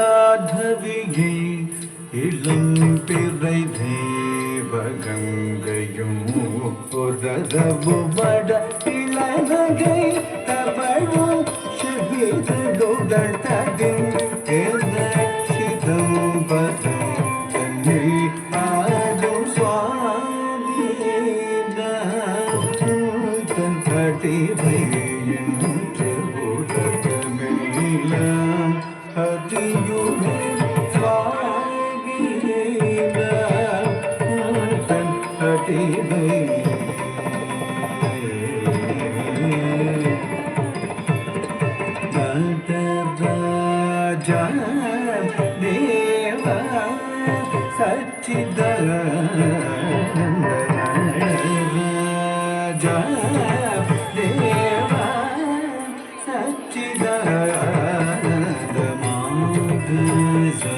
ஜடாதவியை இளம்பிறை தேவகங்கையும் பொரவுபட இளநகை தவழும் செவிதடுடல் ததின் சிதம்பரம் தன்னில் ஆடும் சுவாமீன தன் படிவை என்று உலகமெல்லாம் அதியுமே சுவாமீன தன் படிவை நடராஜா தேவா சச்சிதானந்த நடராஜா தேவா சச்சிதானந்த மாதசா